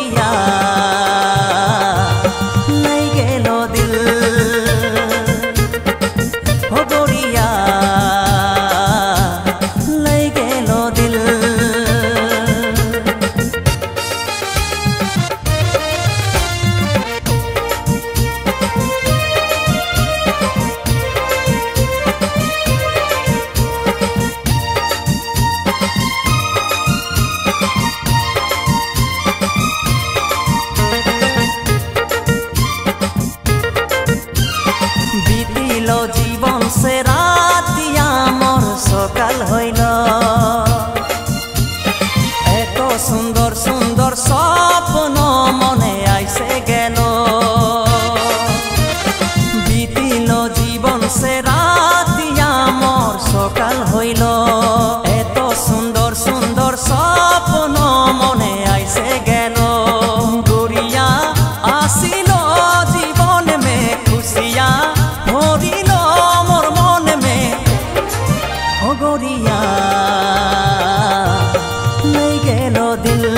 গরিয়া লাই গেল দিল ও গরিয়া লাই গেল দিল জীবন সে রাতিয়া মোর সকাল হইল এত সুন্দর সুন্দর স্বপ্ন মনে আইসে গেল বিতিল জীবন সে রাতিয়া মোর সকাল হইল এত সুন্দর সুন্দর স্বপ্ন মনে আইসে গেল গরিয়া আসিল জীবন মে খুশিয়া ভরিল মোর মন মে ও গরিয়া লাই গেল দিল